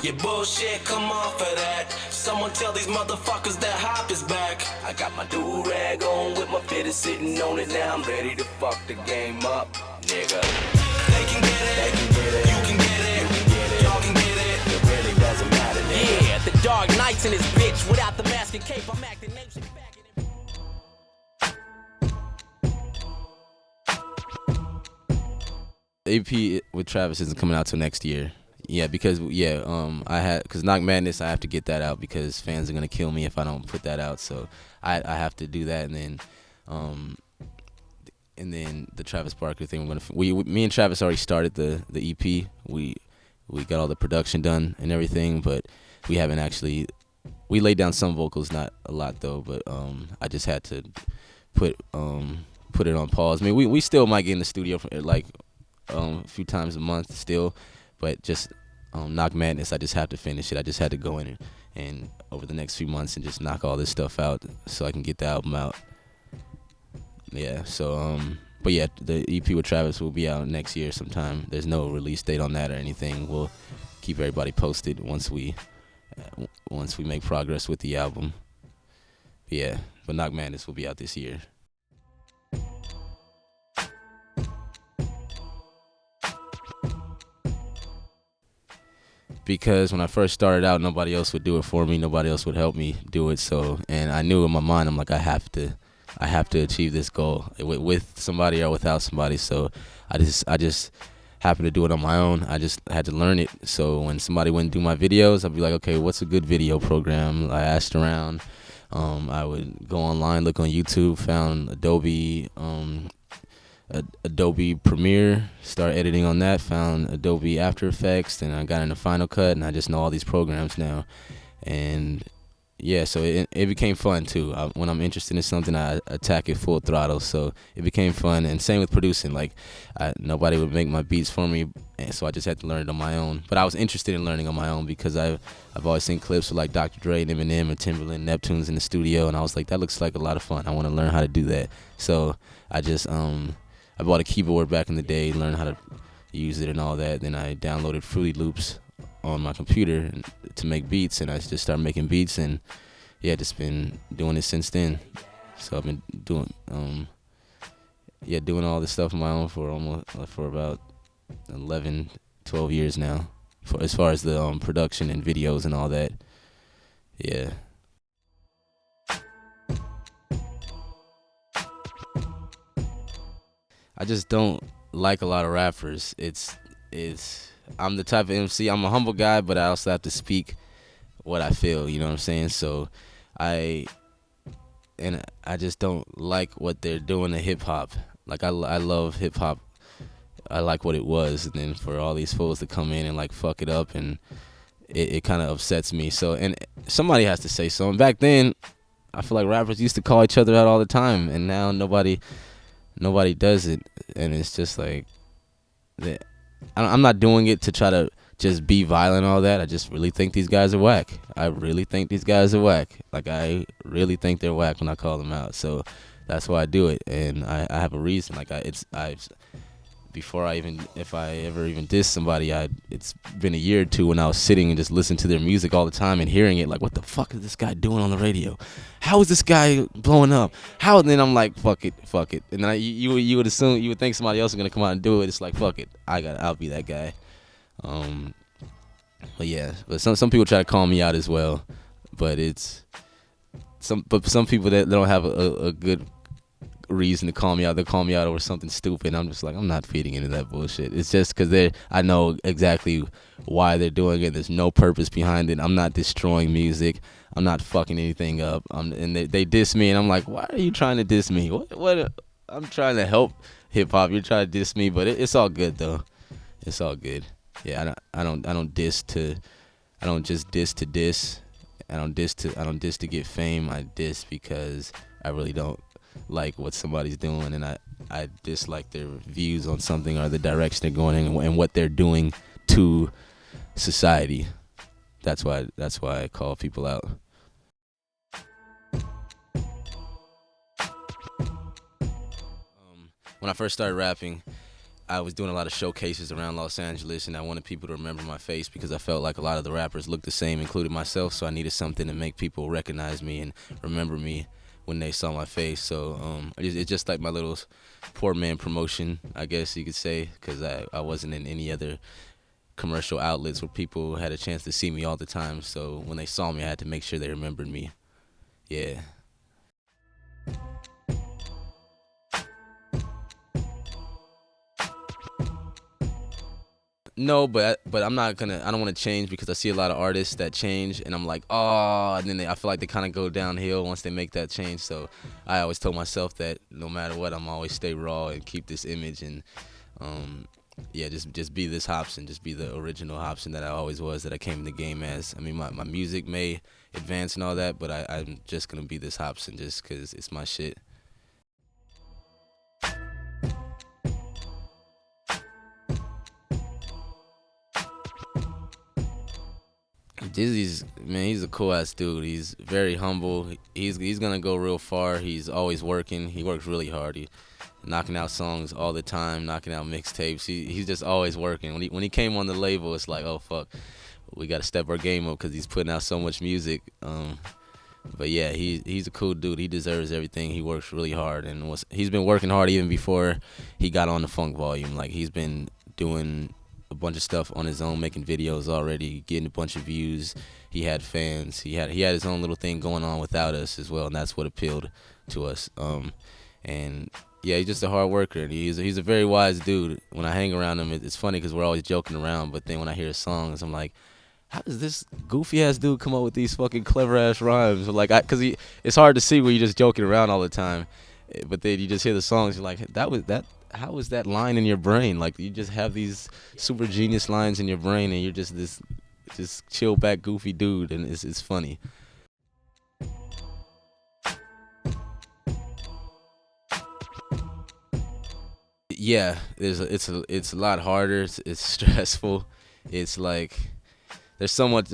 Your bullshit, come off of that. Someone tell these motherfuckers that Hop is back. I got my do-rag on with my fitter sitting on it. Now I'm ready to fuck the game up, nigga. They can get it, they can get it. You can get it, you can get it. Y'all can get it. It really doesn't matter, nigga. Yeah, the Dark Knights in this bitch. Without the mask and cape, I'm acting nation back in it. EP with Travis isn't coming out till next year. Yeah, because because Knock Madness, I have to get that out because fans are gonna kill me if I don't put that out. So I have to do that, and then the Travis Barker thing. Me and Travis already started the EP. We got all the production done and everything, but we haven't actually. We laid down some vocals, not a lot though. But I just had to put it on pause. I mean, we still might get in the studio for, like a few times a month still. But just Knock Madness, I just have to finish it. I just had to go in and over the next few months and just knock all this stuff out so I can get the album out. Yeah, so, but yeah, the EP with Travis will be out next year sometime. There's no release date on that or anything. We'll keep everybody posted once we make progress with the album. Yeah, but Knock Madness will be out this year. Because when I first started out, nobody else would do it for me. Nobody else would help me do it. So, and I knew in my mind, I'm like, I have to achieve this goal with somebody or without somebody. So, I just happened to do it on my own. I just had to learn it. So when somebody wouldn't do my videos, I'd be like, okay, what's a good video program? I asked around. I would go online, look on YouTube, found Adobe Premiere, start editing on that, found Adobe After Effects, and I got into Final Cut, and I just know all these programs now. And yeah, so it became fun too. When I'm interested in something, I attack it full throttle, so it became fun. And same with producing, like nobody would make my beats for me, and so I just had to learn it on my own. But I was interested in learning on my own because I've always seen clips of like Dr. Dre and Eminem and Timberland, Neptunes in the studio, and I was like, that looks like a lot of fun. I want to learn how to do that. So I just I bought a keyboard back in the day, learned how to use it and all that. Then I downloaded Fruity Loops on my computer to make beats, and I just started making beats, and yeah, just been doing it since then. So I've been doing doing all this stuff on my own for about 11, 12 years now, as far as the production and videos and all that. Yeah. I just don't like a lot of rappers. I'm the type of MC, I'm a humble guy, but I also have to speak what I feel, you know what I'm saying? So I just don't like what they're doing to hip hop. Like I love hip hop. I like what it was, and then for all these fools to come in and like fuck it up, and it kind of upsets me. So, and somebody has to say something. Back then, I feel like rappers used to call each other out all the time, and now nobody does it, and it's just like I'm not doing it to try to just be violent and all that. I just really think these guys are whack. I really think these guys are whack. Like I really think they're whack when I call them out. So that's why I do it, and I have a reason. Like if I ever even diss somebody, it's been a year or two when I was sitting and just listening to their music all the time and hearing it, like, what the fuck is this guy doing on the radio? How is this guy blowing up? How? And then I'm like, fuck it. And then you would assume, you would think somebody else is gonna come out and do it. It's like, fuck it, I'll be that guy. But yeah, but some people try to call me out as well, but some people that don't have a good reason to call me out. They'll call me out over something stupid. I'm just like, I'm not feeding into that bullshit. It's just because I know exactly why they're doing it. There's no purpose behind it. I'm not destroying music. I'm not fucking anything up. And they diss me, and I'm like, why are you trying to diss me? What? I'm trying to help hip hop. You're trying to diss me, but it's all good though. It's all good. Yeah, I don't diss to diss. I don't diss to get fame. I diss because I really don't like what somebody's doing, and I dislike their views on something or the direction they're going in and what they're doing to society. That's why I call people out. when I first started rapping, I was doing a lot of showcases around Los Angeles, and I wanted people to remember my face because I felt like a lot of the rappers looked the same, including myself. So I needed something to make people recognize me and remember me when they saw my face. So it's just like my little poor man promotion, I guess you could say, because I wasn't in any other commercial outlets where people had a chance to see me all the time. So when they saw me, I had to make sure they remembered me. Yeah. No, but I'm not gonna. I don't want to change because I see a lot of artists that change, and I'm like, oh, and then I feel like they kind of go downhill once they make that change. So I always told myself that no matter what, I'm always stay raw and keep this image, and yeah, just be this Hopsin, just be the original Hopsin that I always was, that I came in the game as. I mean, my music may advance and all that, but I'm just gonna be this Hopsin just because it's my shit. Dizzy's, man, he's a cool ass dude. He's very humble. He's gonna go real far. He's always working. He works really hard. He knocking out songs all the time, knocking out mixtapes. He's just always working. When he came on the label, it's like, oh fuck, we got to step our game up because he's putting out so much music. But yeah, he's a cool dude. He deserves everything. He works really hard, and he's been working hard even before he got on the Funk Volume. Like, he's been doing a bunch of stuff on his own, making videos already, getting a bunch of views. He had fans. He had his own little thing going on without us as well, and that's what appealed to us. And yeah, he's just a hard worker, and he's a very wise dude. When I hang around him, it's funny because we're always joking around, but then when I hear his songs, I'm like, how does this goofy ass dude come up with these fucking clever ass rhymes? Like, because it's hard to see when you're just joking around all the time, but then you just hear the songs, you're like, how is that line in your brain? Like, you just have these super genius lines in your brain, and you're just this just chill back goofy dude, and it's funny. Yeah, it's a lot harder. It's stressful. It's like there's so much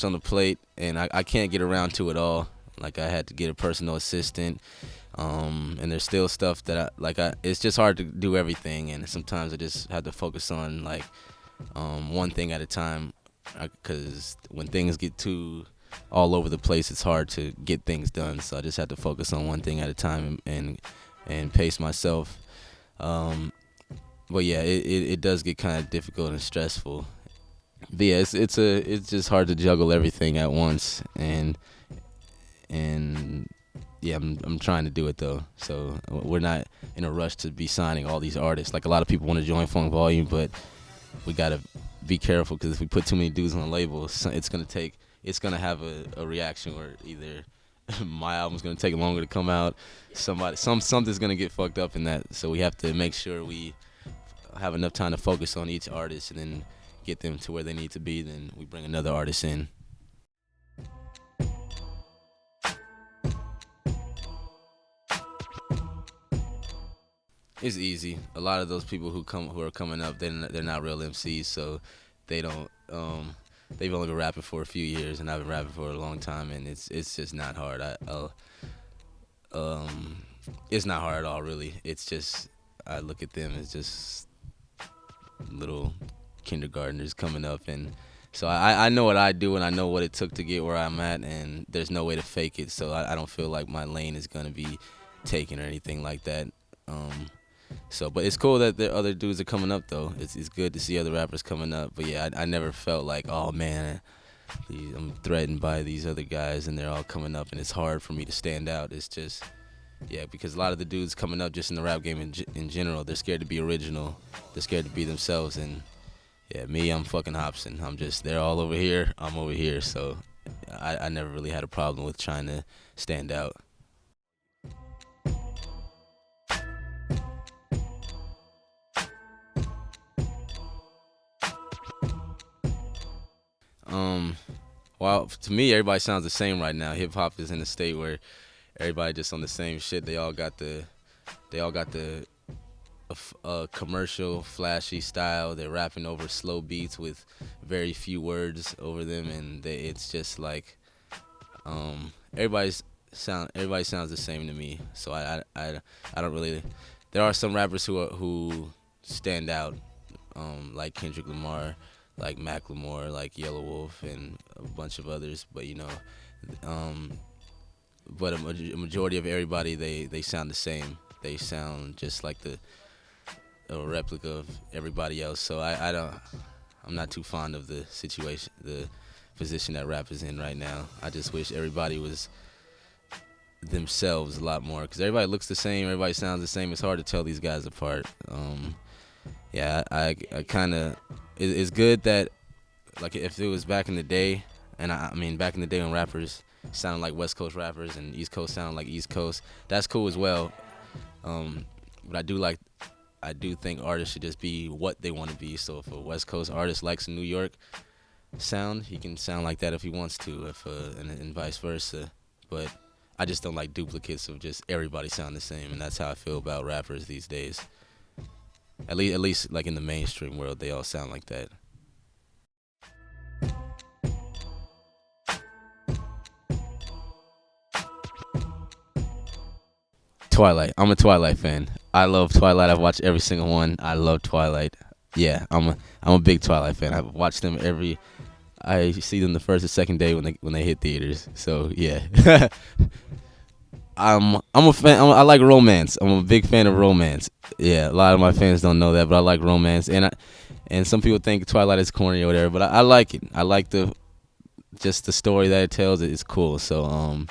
on the plate, and I can't get around to it all. Like, I had to get a personal assistant, and there's still stuff that it's just hard to do everything, and sometimes I just have to focus on like one thing at a time, because when things get too all over the place, it's hard to get things done. So I just have to focus on one thing at a time and pace myself. But yeah, it does get kind of difficult and stressful. But yeah, it's just hard to juggle everything at once, and yeah, I'm trying to do it though. So we're not in a rush to be signing all these artists. Like, a lot of people want to join Funk Volume, but we gotta be careful, because if we put too many dudes on the label, it's gonna have a reaction where either my album's gonna take longer to come out, something's gonna get fucked up in that. So we have to make sure we have enough time to focus on each artist and then get them to where they need to be. Then we bring another artist in. It's easy. A lot of those people who are coming up, they're not real MCs, so they don't. They've only been rapping for a few years, and I've been rapping for a long time, and it's just not hard. It's not hard at all, really. It's just, I look at them as just little kindergartners coming up, and so I know what I do, and I know what it took to get where I'm at, and there's no way to fake it. So I don't feel like my lane is gonna be taken or anything like that. But it's cool that the other dudes are coming up though. It's good to see other rappers coming up. But yeah, I never felt like, oh man, I'm threatened by these other guys and they're all coming up, and it's hard for me to stand out. It's just, yeah, because a lot of the dudes coming up just in the rap game in general, they're scared to be original. They're scared to be themselves. And yeah, me, I'm fucking Hopsin. They're all over here, I'm over here. So I never really had a problem with trying to stand out. Well, to me, everybody sounds the same right now. Hip hop is in a state where everybody just on the same shit. They all got the commercial, flashy style. They're rapping over slow beats with very few words over them, and it's just like everybody sounds the same to me. So I don't really there are some rappers who stand out, like Kendrick Lamar, like Macklemore, like Yellow Wolf, and a bunch of others. But um, but a majority of everybody, they sound the same. They sound just like a replica of everybody else. So I'm not too fond of the situation, the position that rap is in right now. I just wish everybody was themselves a lot more, because everybody looks the same, everybody sounds the same. It's hard to tell these guys apart. Yeah, I kind of, it's good that, like, if it was back in the day, and I mean back in the day when rappers sounded like West Coast rappers and East Coast sounded like East Coast, that's cool as well. But I do think artists should just be what they want to be. So if a West Coast artist likes a New York sound, he can sound like that if he wants to, and vice versa. But I just don't like duplicates of just everybody sound the same, and that's how I feel about rappers these days. At least like in the mainstream world, they all sound like that. Twilight. I'm a Twilight fan. I love Twilight. I've watched every single one. I love Twilight. Yeah, I'm a big Twilight fan. I've watched them I see them the first or second day when they hit theaters. So yeah, I'm a fan. I like romance. I'm a big fan of romance. Yeah, a lot of my fans don't know that, but I like romance, and some people think Twilight is corny or whatever, but I like it. I like the story that it tells. It's cool. So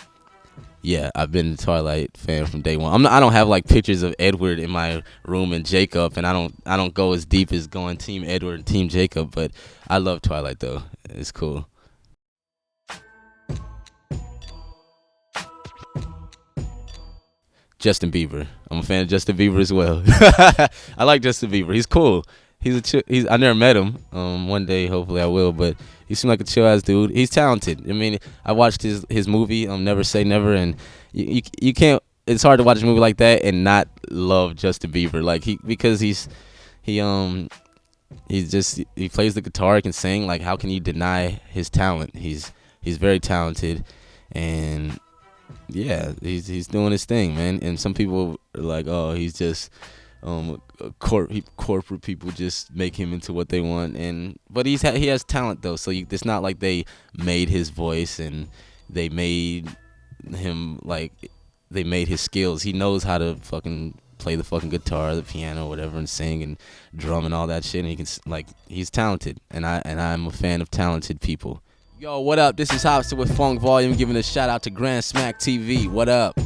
yeah, I've been a Twilight fan from day one. I don't have like pictures of Edward in my room and Jacob, and I don't go as deep as going Team Edward and Team Jacob, but I love Twilight though. It's cool. Justin Bieber. I'm a fan of Justin Bieber as well. I like Justin Bieber. He's cool. I never met him. One day, hopefully, I will. But he seemed like a chill ass dude. He's talented. I mean, I watched his movie, Never Say Never, and you can't. It's hard to watch a movie like that and not love Justin Bieber. Like because he plays the guitar, he can sing. Like, how can you deny his talent? He's very talented, and yeah, he's doing his thing, man. And some people are like, oh, he's just corporate people just make him into what they want, but he has talent though. So it's not like they made his voice and they made him like they made his skills. He knows how to fucking play the fucking guitar, the piano, whatever, and sing and drum and all that shit. And he can he's talented, and I'm a fan of talented people. Yo, what up? This is Hopsin with Funk Volume, giving a shout out to GrandSmack TV. What up?